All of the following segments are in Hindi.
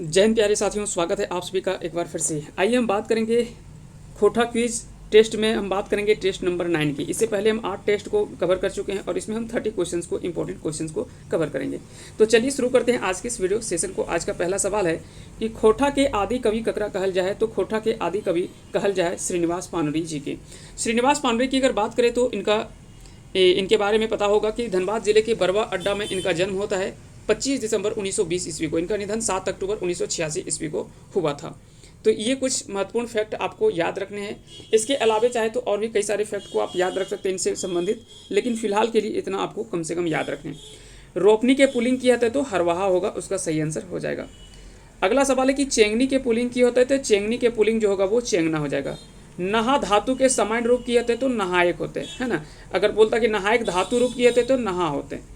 जय हिंद प्यारे साथियों, स्वागत है आप सभी का एक बार फिर से। आइए हम बात करेंगे खोटा क्विज टेस्ट में। हम बात करेंगे टेस्ट नंबर 9 की। इससे पहले हम 8 टेस्ट को कवर कर चुके हैं और इसमें हम 30 क्वेश्चंस को, इंपॉर्टेंट क्वेश्चंस को कवर करेंगे। तो चलिए शुरू करते हैं आज के इस वीडियो सेशन को। आज का पहला सवाल है कि खोटा के आदि कवि ककरा कहल जाए। तो खोटा के आदि कवि कहल जाए श्रीनिवास पानरी जी के। श्रीनिवास पानरी की अगर बात करें तो इनके बारे में पता होगा कि धनबाद जिले के बरवा अड्डा में इनका जन्म होता है 25 दिसंबर 1920 ईस्वी को। इनका निधन 7 अक्टूबर 1986 ईस्वी को हुआ था। तो ये कुछ महत्वपूर्ण फैक्ट आपको याद रखने हैं। इसके अलावे चाहे तो और भी कई सारे फैक्ट को आप याद रख सकते हैं इनसे संबंधित, लेकिन फिलहाल के लिए इतना आपको कम से कम याद रखने हैं। रोपनी के पुलिंग किया था तो हरवाहा होगा, उसका सही आंसर हो जाएगा। अगला सवाल है कि चेंगनी के पुलिंग किया होता है तो चेंगनी के पुलिंग जो होगा वो चेंगना हो जाएगा। नहा धातु के सामान्य रूप किए थे तो नहायक होते हैं, है ना। अगर बोलता कि नहायक धातु रूप किए थे तो नहा होते हैं।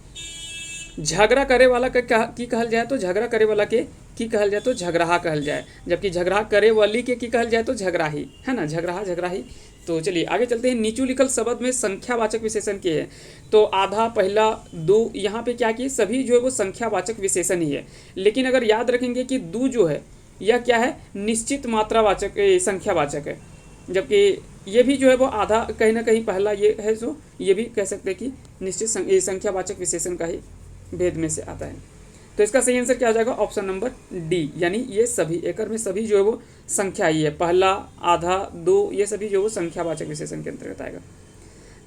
झगड़ा करे वाला की कहल जाए तो झगड़ा करे वाला के की कहल जाए तो झगराहा कहल जाए, जबकि झगड़ा करे वाली के की कहल जाए तो झगराही, है ना। झगराहा झगराही। तो चलिए आगे चलते हैं। नीचू लिखल शब्द में संख्यावाचक विशेषण के है। तो आधा, पहला, दो, यहाँ पे क्या किए, सभी जो है वो संख्यावाचक विशेषण ही है। लेकिन अगर याद रखेंगे कि दो जो है यह क्या है, निश्चित मात्रावाचक संख्यावाचक है, जबकि ये भी जो है वो आधा कहीं ना कहीं पहला ये है, जो ये भी कह सकते हैं कि निश्चित संख्यावाचक विशेषण का ही भेद में से आता है। तो इसका सही आंसर क्या हो जाएगा, ऑप्शन नंबर डी, यानी ये सभी एकड़ में सभी जो है वो संख्या ही है। पहला, आधा, दो, ये सभी जो है वो संख्यावाचक विशेषण के अंतर्गत आएगा।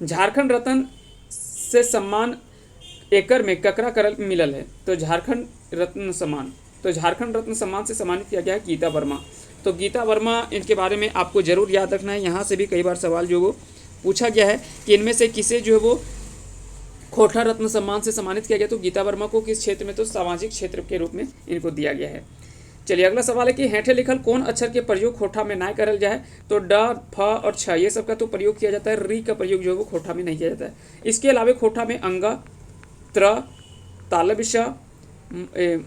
झारखंड रत्न से सम्मान एकड़ में ककरा करल मिलल है। तो झारखंड रत्न सम्मान, तो झारखंड रत्न सम्मान से सम्मानित किया गया है गीता वर्मा। तो गीता वर्मा, इनके बारे में आपको जरूर याद रखना है। यहाँ से भी कई बार सवाल जो वो पूछा गया है कि इनमें से किसे जो है वो खोटा रत्न सम्मान से सम्मानित किया गया। तो गीता वर्मा को किस क्षेत्र में, तो सामाजिक क्षेत्र के रूप में इनको दिया गया है। चलिए अगला सवाल है कि हेठे लिखल कौन अक्षर के प्रयोग खोटा में ना करल जाए। तो ड, फ और छ ये सब का तो प्रयोग किया जाता है। री का प्रयोग जो है वो खोटा में नहीं किया जाता है। इसके अलावा खोटा में अंग, त्र, तालब श,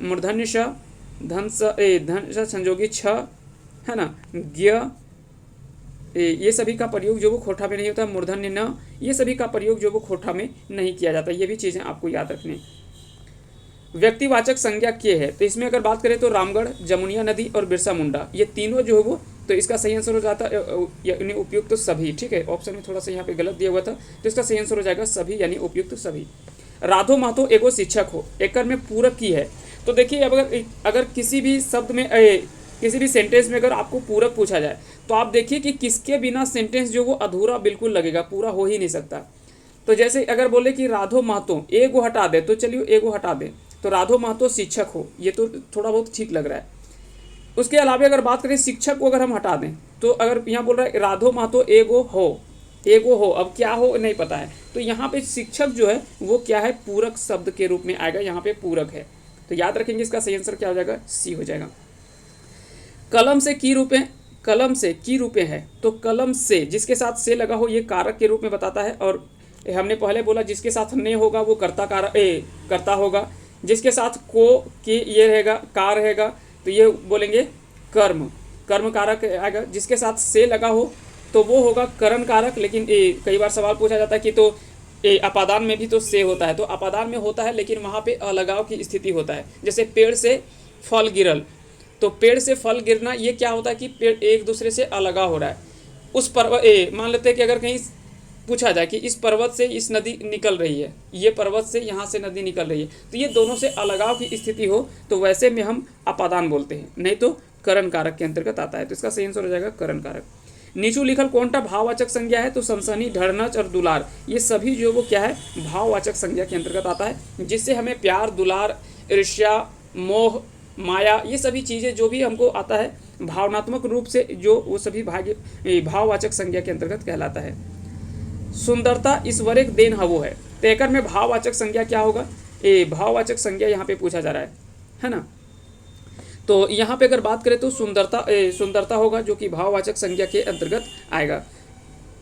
मूर्धन्य श, धन संजोगी छ, है ना, ज्ञ, ये सभी का प्रयोग जो वो खोटा में नहीं होता। मूर्धन्य न, ये सभी का प्रयोग जो वो खोटा में नहीं किया जाता। ये भी चीज़ें आपको याद रखनी। व्यक्तिवाचक संज्ञा के है। तो इसमें अगर बात करें तो रामगढ़, जमुनिया नदी और बिरसा मुंडा, ये तीनों जो है वो, तो इसका सही आंसर हो जाता यानी उपयुक्त तो सभी। ठीक है, ऑप्शन में थोड़ा सा यहाँ पे गलत दिया हुआ था, तो इसका सही आंसर हो जाएगा सभी, यानी उपयुक्त सभी। राधो महतो एगो शिक्षक हो, एकड़ में पूरक की है। तो देखिए अगर किसी भी शब्द में किसी भी सेंटेंस में अगर आपको पूरक पूछा जाए तो आप देखिए कि किसके बिना सेंटेंस जो वो अधूरा बिल्कुल लगेगा, पूरा हो ही नहीं सकता। तो जैसे अगर बोले कि राधो महतो एगो हटा दे, तो चलिए एगो हटा दे, तो राधो महतो शिक्षक हो, ये तो थोड़ा बहुत ठीक लग रहा है। उसके अलावा अगर बात करें शिक्षक को अगर हम हटा दें, तो अगर यहाँ बोल रहा है राधो महतो एगो हो, एगो हो, अब क्या हो नहीं पता है, तो यहाँ पे शिक्षक जो है वो क्या है, पूरक शब्द के रूप में आएगा। यहाँ पे पूरक है, तो याद रखेंगे इसका सही आंसर क्या हो जाएगा, सी हो जाएगा। कलम से की रूपे, कलम से की रूपे है। तो कलम से जिसके साथ से लगा हो ये कारक के रूप में बताता है। और हमने पहले बोला जिसके साथ ने होगा वो कर्ता कर्ता होगा। जिसके साथ को के ये रहेगा, कार रहेगा, तो ये बोलेंगे कर्म, कर्म कारक आएगा। जिसके साथ से लगा हो तो वो होगा करण कारक। लेकिन कई बार सवाल पूछा जाता है कि तो अपादान में भी तो से होता है। तो अपादान में होता है, लेकिन वहाँ पे अलगाव की स्थिति होता है। जैसे पेड़ से फल गिरल, तो पेड़ से फल गिरना ये क्या होता है कि पेड़ एक दूसरे से अलगा हो रहा है। उस पर्वत मान लेते हैं कि अगर कहीं पूछा जाए कि इस पर्वत से इस नदी निकल रही है, ये पर्वत से यहाँ से नदी निकल रही है, तो ये दोनों से अलगाव की स्थिति हो तो वैसे में हम अपादान बोलते हैं, नहीं तो करण कारक के अंतर्गत आता है। तो इसका सही आंसर हो जाएगा करण कारक। नीचू लिखल कौनटा भाववाचक संज्ञा है। तो सनसनी, ढरनच और दुलार, ये सभी जो वो क्या है, भाववाचक संज्ञा के अंतर्गत आता है, जिससे हमें प्यार, दुलार, ईर्ष्या, मोह, माया, ये सभी चीज़ें जो भी हमको आता है भावनात्मक रूप से, जो वो सभी भाववाचक संज्ञा के अंतर्गत कहलाता है। सुंदरता ईश्वर एक देन हवो है। तो एकड़ में भाववाचक संज्ञा क्या होगा, भाववाचक संज्ञा यहाँ पे पूछा जा रहा है ना। तो यहाँ पे अगर बात करें तो सुंदरता होगा, जो कि भाववाचक संज्ञा के अंतर्गत आएगा।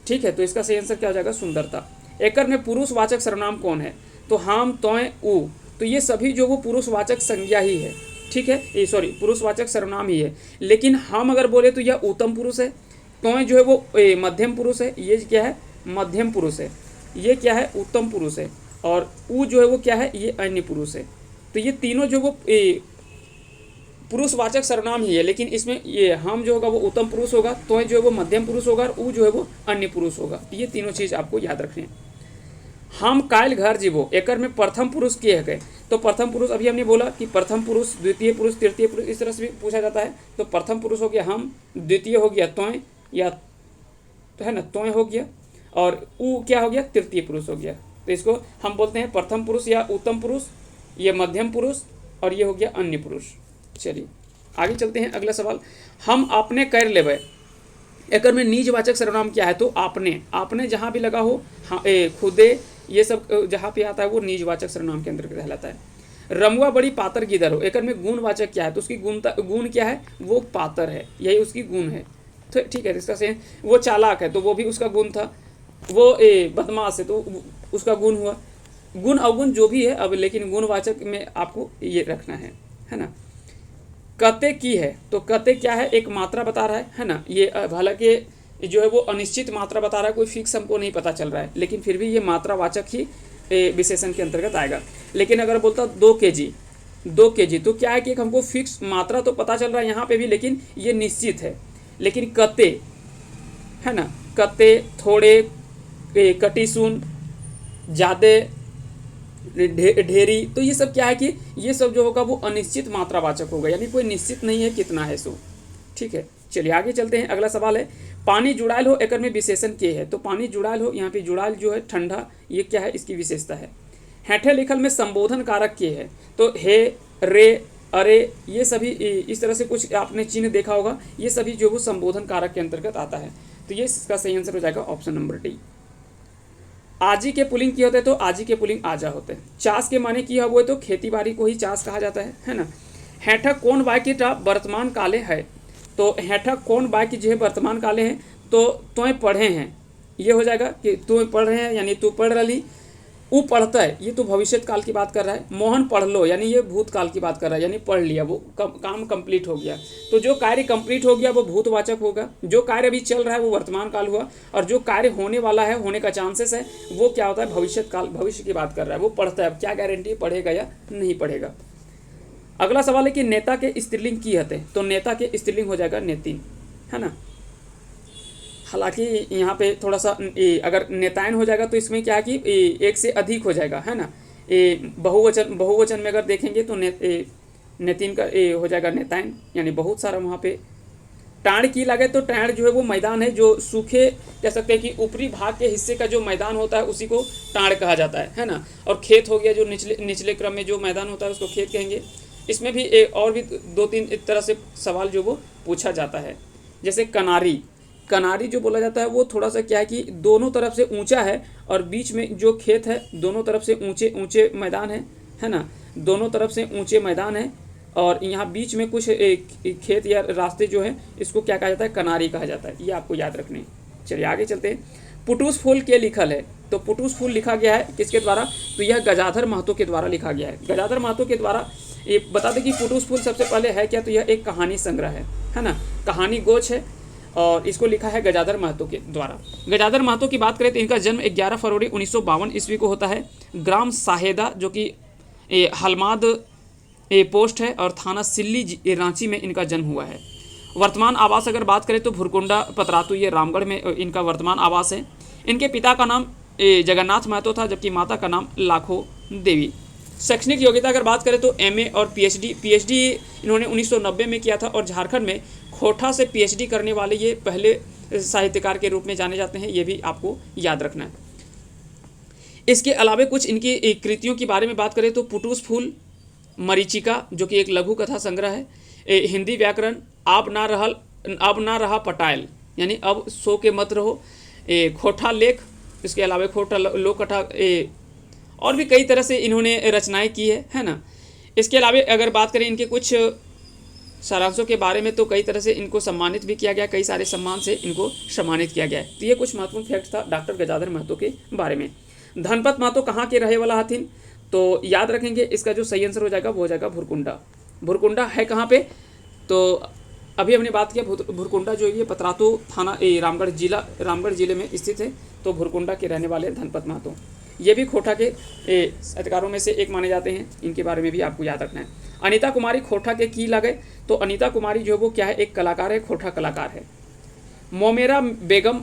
ठीक है, तो इसका सही आंसर क्या हो जाएगा, सुंदरता। एकड़ में पुरुषवाचक सर्वनाम कौन है। तो हम, तोय, उ, तो ये सभी जो वो पुरुषवाचक संज्ञा ही है। ठीक है, सॉरी पुरुषवाचक सर्वनाम ही है। लेकिन हम अगर बोले तो यह उत्तम पुरुष है, तोय जो है वो मध्यम पुरुष है, ये क्या है, मध्यम पुरुष है, ये क्या है, उत्तम पुरुष है, और उ जो है वो क्या है, ये अन्य पुरुष है। तो ये तीनों जो वो पुरुषवाचक सर्वनाम ही है, लेकिन इसमें ये हम जो होगा वो उत्तम पुरुष होगा, तो जो है वो मध्यम पुरुष होगा, और ऊ जो है वो अन्य पुरुष होगा। ये तीनों चीज़ आपको याद रखनी है। हम कायल घर जीवो, एकर में प्रथम पुरुष के है। तो प्रथम पुरुष अभी हमने बोला कि प्रथम पुरुष, द्वितीय पुरुष, तृतीय पुरुष, इस तरह से भी पूछा जाता है। तो प्रथम पुरुष हो गया हम, द्वितीय हो गया त्वय या तो है ना त्वय हो गया, और ऊ क्या हो गया, तृतीय पुरुष हो गया। तो इसको हम बोलते हैं प्रथम पुरुष या उत्तम पुरुष, ये मध्यम पुरुष, और ये हो गया अन्य पुरुष। चलिए आगे चलते हैं। अगला सवाल, हम आपने कर लेवे, एकर में निजवाचक सर्वनाम क्या है? तो आपने, आपने जहाँ भी लगा हो, हाँ खुदे, ये सब जहाँ पे आता है वो निजवाचक सर्वनाम के अंतर्गत कहलाता है। रमुआ बड़ी पातर गिदर हो, एकर में गुणवाचक क्या है? तो उसकी गुण क्या है? वो पातर है, यही उसकी गुण है। तो ठीक है, इसका से वो चालाक है, तो वो भी उसका गुण था। वो बदमाश है, तो उसका गुण हुआ। गुण अवगुण जो भी है अब, लेकिन गुणवाचक में आपको ये रखना है ना। कते की है, तो कते क्या है? एक मात्रा बता रहा है ना। ये हालांकि जो है वो अनिश्चित मात्रा बता रहा है, कोई फिक्स हमको नहीं पता चल रहा है, लेकिन फिर भी ये मात्रावाचक ही विशेषण के अंतर्गत आएगा। लेकिन अगर बोलता 2 kg, 2 kg, तो क्या है कि हमको फिक्स मात्रा तो पता चल रहा है यहाँ पे भी, लेकिन ये निश्चित है। लेकिन कते है ना, कते, थोड़े, कटी सुन, ज़्यादा, ढेरी, तो ये सब क्या है कि ये सब जो होगा वो अनिश्चित मात्रावाचक होगा, यानी कोई निश्चित नहीं है कितना है सो। ठीक है, चलिए आगे चलते हैं। अगला सवाल है, पानी जुड़ायल हो, एकर में विशेषण के है? तो पानी जुड़ायल हो, यहाँ पे जुड़ायल जो है ठंडा, ये क्या है? इसकी विशेषता है। हेठे लिखल में संबोधन कारक के है? तो हे, रे, अरे, ये सभी इस तरह से कुछ आपने चिन्ह देखा होगा, ये सभी जो वो संबोधन कारक के अंतर्गत आता है। तो ये इसका सही आंसर हो जाएगा ऑप्शन नंबर डी। आजी के पुलिंग की होते हैं? तो आजी के पुलिंग आजा होते हैं। चास के माने की हुए, तो खेती बाड़ी को ही चास कहा जाता है ना। हेठक कौन वाक्य वर्तमान काले है? तो हेठक कौन वाक्य जो है वर्तमान काले हैं? तो तुम पढ़े हैं, ये हो जाएगा कि तुम पढ़ रहे हैं, यानी तू पढ़ रही। वो पढ़ता है, ये तो भविष्य काल की बात कर रहा है। मोहन पढ़ लो, यानी ये भूतकाल की बात कर रहा है, यानी पढ़ लिया, वो काम कंप्लीट हो गया। तो जो कार्य कंप्लीट हो गया वो भूतवाचक होगा, जो कार्य अभी चल रहा है वो वर्तमान काल हुआ, और जो कार्य होने वाला है, होने का चांसेस है, वो क्या होता है? भविष्य काल, भविष्य की बात कर रहा है। वो पढ़ता है, अब क्या गारंटी पढ़ेगा या नहीं पढ़ेगा। अगला सवाल है कि नेता के स्त्रीलिंग की हते? तो नेता के स्त्रीलिंग हो जाएगा नेतिन, है ना। हालांकि यहाँ पे थोड़ा सा अगर नेतायन हो जाएगा तो इसमें क्या है कि एक से अधिक हो जाएगा, है ना। बहुवचन में अगर देखेंगे तो नेतिन का हो जाएगा नेतायन, यानी बहुत सारा वहाँ पे। टाण की लगे, तो टाण जो है वो मैदान है जो सूखे, कह सकते हैं कि ऊपरी भाग के हिस्से का जो मैदान होता है उसी को टाण कहा जाता है ना। और खेत हो गया, जो निचले क्रम में जो मैदान होता है उसको खेत कहेंगे। इसमें भी और भी 2-3 तरह से सवाल जो वो पूछा जाता है। जैसे कनारी, कनारी जो बोला जाता है वो थोड़ा सा क्या है कि दोनों तरफ से ऊंचा है, और बीच में जो खेत है दोनों तरफ से ऊंचे ऊंचे मैदान है ना। दोनों तरफ से ऊंचे मैदान है, और यहाँ बीच में कुछ खेत या रास्ते जो है, इसको क्या कहा जाता है? कनारी कहा जाता है। ये आपको याद रखने। चलिए आगे चलते हैं। पुटूस फूल के लिखल है? तो पुटूस फूल लिखा गया है किसके द्वारा? तो यह गजाधर महतो के द्वारा लिखा गया है। गजाधर महतो के द्वारा। ये बता दें कि पुटूस फूल सबसे पहले है क्या? तो यह एक कहानी संग्रह है ना, कहानी गोच है, और इसको लिखा है गजाधर महतो के द्वारा। गजाधर महतो की बात करें तो इनका जन्म 11 फरवरी 1952 ईस्वी को होता है। ग्राम साहेदा, जो कि हलमाद पोस्ट है, और थाना सिल्ली रांची में इनका जन्म हुआ है। वर्तमान आवास अगर बात करें तो भुरकुंडा पतरातू, ये रामगढ़ में इनका वर्तमान आवास है। इनके पिता का नाम जगन्नाथ महतो था, जबकि माता का नाम लाखो देवी। शैक्षणिक योग्यता अगर बात करें तो एमए और पीएचडी इन्होंने 1990 में किया था, और झारखंड में खोटा से पीएचडी करने वाले ये पहले साहित्यकार के रूप में जाने जाते हैं। ये भी आपको याद रखना है। इसके अलावा कुछ इनकी कृतियों के बारे में बात करें तो पुटूस फूल, मरीचिका जो कि एक लघु कथा संग्रह है, हिंदी व्याकरण, अब ना रहा पटायल, यानी अब सो के मत रहो, खोटा लेख, इसके अलावा खोटा लोक कथा, और भी कई तरह से इन्होंने रचनाएं की है ना। इसके अलावा अगर बात करें इनके कुछ सारांशों के बारे में तो कई तरह से इनको सम्मानित भी किया गया, कई सारे सम्मान से इनको सम्मानित किया गया है। तो ये कुछ महत्वपूर्ण फैक्ट था डॉक्टर गजाधर महतो के बारे में। धनपत महतो कहाँ के रहे वाला हथिन? तो याद रखेंगे इसका जो सही आंसर हो जाएगा वो हो जाएगा भुरकुंडा। भुरकुंडा है कहाँ पे? तो अभी हमने बात किया भुरकुंडा जो ये पतरातू थाना रामगढ़ जिले में स्थित है। तो भुरकुंडा के रहने वाले धनपत महतो। ये भी खोटा के साहित्यकारों में से एक माने जाते हैं, इनके बारे में भी आपको याद रखना है। अनीता कुमारी खोटा के की लगे, तो अनीता कुमारी जो है वो क्या है, एक कलाकार है, खोटा कलाकार है। मोमेरा बेगम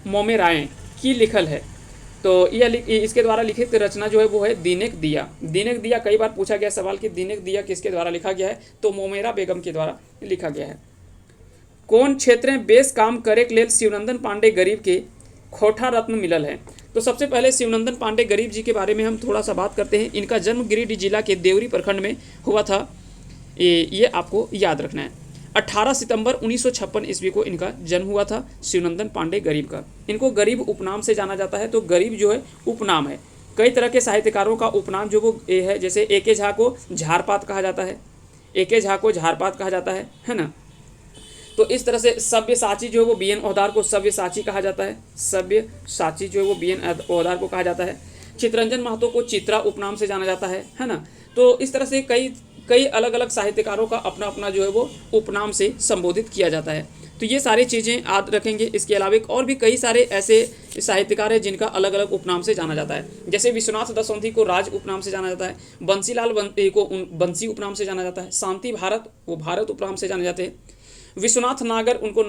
मोमेराएँ की लिखल है, तो यह इसके द्वारा लिखित रचना जो है वो है दीनेक दिया। दीनेक दिया कई बार पूछा गया सवाल कि दीनेक दिया किसके द्वारा लिखा गया है, तो मोमेरा बेगम के द्वारा लिखा गया है। कौन क्षेत्र में बेस काम करे के लेल शिवनंदन पांडे गरीब के खोटा रत्न मिलल है। तो सबसे पहले शिवनंदन पांडे गरीब जी के बारे में हम थोड़ा सा बात करते हैं। इनका जन्म गिरिडीह जिला के देवरी प्रखंड में हुआ था, ये आपको याद रखना है। 18 सितंबर 1956 ईस्वी को इनका जन्म हुआ था, शिवनंदन पांडे गरीब का। इनको गरीब उपनाम से जाना जाता है, तो गरीब जो है उपनाम है। कई तरह के साहित्यकारों का उपनाम जो वो ये है, जैसे ए के झा को झारपात कहा जाता है, ए के झा को झारपात कहा जाता है ना। तो इस तरह से सव्यसाची जो है वो बी एन ओहदार को सव्यसाची कहा जाता है, सव्यसाची जो है वो बी एन ओहदार को कहा जाता है। चित्रंजन महतो को चित्रा उपनाम से जाना जाता है ना। तो इस तरह से कई अलग अलग साहित्यकारों का अपना अपना जो है वो उपनाम से संबोधित किया जाता है। तो ये सारी चीज़ें याद रखेंगे। इसके अलावा और भी कई सारे ऐसे साहित्यकार हैं जिनका अलग अलग उपनाम से जाना जाता है। जैसे विश्वनाथ दसौंधी को राज उपनाम से जाना जाता है, बंसीलाल को बंसी उपनाम से जाना जाता है, शांति भारत वो भारत उपनाम से जाने जाते हैं, विश्वनाथ नागर उनको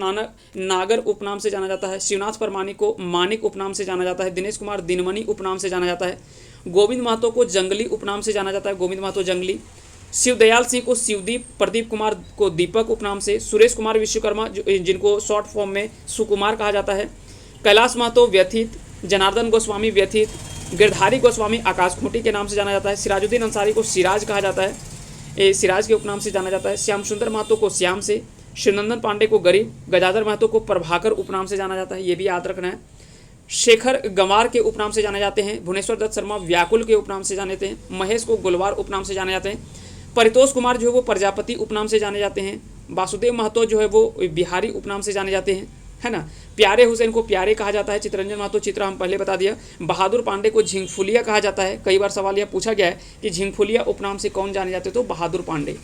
नागर उपनाम से जाना जाता है, शिवनाथ परमानिक को मानिक उपनाम से जाना जाता है, दिनेश कुमार दिनमणि उपनाम से जाना जाता है, गोविंद महतो को जंगली उपनाम से जाना जाता है, गोविंद महतो जंगली, शिवदयाल सिंह को शिवदीप, प्रदीप कुमार को दीपक उपनाम से, सुरेश कुमार विश्वकर्मा जिनको शॉर्ट फॉर्म में सुकुमार कहा जाता है, कैलाश महतो व्यथित, जनार्दन गोस्वामी व्यथित, गिरधारी गोस्वामी आकाश खूंटी के नाम से जाना जाता है, सिराजुद्दीन अंसारी को सिराज कहा जाता है, सिराज के उपनाम से जाना जाता है, श्याम सुंदर महतो को श्याम से, शिवनंदन पांडे को गरीब, गजाधर महतो को प्रभाकर उपनाम से जाना जाता है, ये भी याद रखना है, शेखर गंवार के उपनाम से जाने जाते हैं, भुवनेश्वर दत्त शर्मा व्याकुल के उपनाम से जाने जाते हैं, महेश को गुलवार उपनाम से जाने जाते हैं, परितोष कुमार जो है वो प्रजापति उपनाम से जाने जाते हैं, वासुदेव महतो जो है वो बिहारी उपनाम से जाने जाते हैं, है ना। प्यारे हुसैन को प्यारे कहा जाता है, चित्रंजन महतो चित्रा हम पहले बता दिया, बहादुर पांडे को झिंगफुलिया कहा जाता है। कई बार सवाल यह पूछा गया है कि झिंगफुलिया उपनाम से कौन जाने जाते, तो बहादुर पांडे।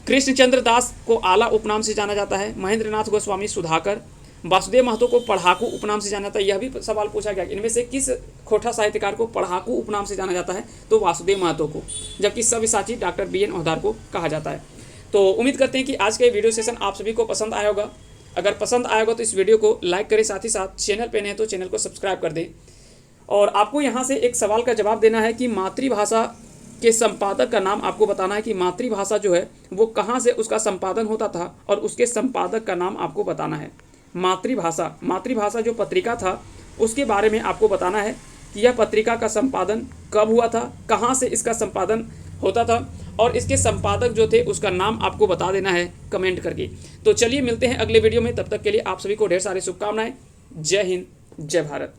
कृष्णचंद्र दास को आला उपनाम से जाना जाता है, महेंद्र नाथ गोस्वामी सुधाकर, वासुदेव महतो को पढ़ाकू उपनाम से जाना जाता है। यह भी सवाल पूछा गया इनमें से किस खोटा साहित्यकार को पढ़ाकू उपनाम से जाना जाता है, तो वासुदेव महतो को, जबकि सव्यसाची डॉक्टर बी एन ओहदार को कहा जाता है। तो उम्मीद करते हैं कि आज का वीडियो सेशन आप सभी को पसंद आया होगा। अगर पसंद आया होगा तो इस वीडियो को लाइक करें, साथ ही साथ चैनल पे नए हैं तो चैनल को सब्सक्राइब कर दें। और आपको यहाँ से एक सवाल का जवाब देना है कि मातृभाषा के संपादक का नाम आपको बताना है कि मातृभाषा जो है वो कहाँ से उसका संपादन होता था, और उसके संपादक का नाम आपको बताना है। मातृभाषा जो पत्रिका था उसके बारे में आपको बताना है कि यह पत्रिका का संपादन कब हुआ था, कहाँ से इसका संपादन होता था, और इसके संपादक जो थे उसका नाम आपको बता देना है कमेंट करके। तो चलिए मिलते हैं अगले वीडियो में, तब तक के लिए आप सभी को ढेर सारी शुभकामनाएं। जय हिंद, जय भारत।